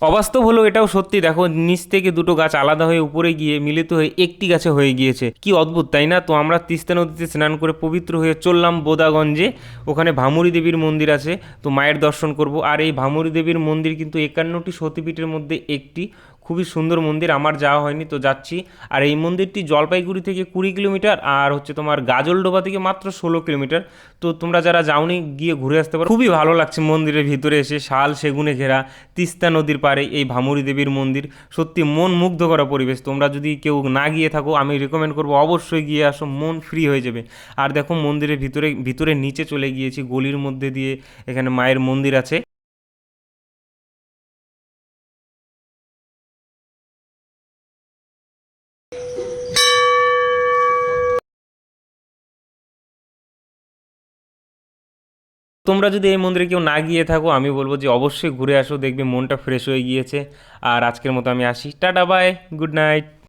অবাস্তব হলেও এটাও সত্যি, দেখো নিচ থেকে দুটো গাছ আলাদা হয়ে উপরে গিয়ে মিলিত হয়ে একটি গাছে হয়ে গিয়েছে। কি অদ্ভুত তাই না? তো আমরা তিস্তা নদীতে স্নান করে পবিত্র হয়ে চললাম বোদাগঞ্জে। ওখানে ভামুরি দেবীর মন্দির আছে, তো মায়ের দর্শন করব। আর এই ভামুরি দেবীর মন্দির কিন্তু 51টি সতীপীঠের মধ্যে একটি। খুবই সুন্দর মন্দির, আমার যাওয়া হয়নি, তো যাচ্ছি। আর এই মন্দিরটি জলপাইগুড়ি থেকে 20 কিলোমিটার, আর হচ্ছে তোমার গাজলডোবা থেকে মাত্র 16 কিলোমিটার। তো তোমরা যারা যাওনি গিয়ে ঘুরে আসতে পারো। খুবই ভালো লাগছে মন্দিরের ভিতরে এসে, শাল সেগুনে ঘেরা, তিস্তা নদীর পাড়ে এই ভামুরি দেবীর মন্দির। সত্যি মন মুগ্ধ করা পরিবেশ। তোমরা যদি কেউ না গিয়ে থাকো আমি রেকমেন্ড করবো অবশ্যই গিয়ে আসো, মন ফ্রি হয়ে যাবে। আর দেখো মন্দিরের ভিতরে ভিতরে নিচে চলে গিয়েছি, গলির মধ্যে দিয়ে এখানে মায়ের মন্দির আছে। তোমরা যদি এই মন্দিরে কেউ না গিয়ে থাকো আমি বলবো যে অবশ্যই ঘুরে আসো, দেখবে মনটা ফ্রেশ হয়ে গিয়েছে। আর আজকের মতো আমি আসি, টাটা বাই, গুড নাইট।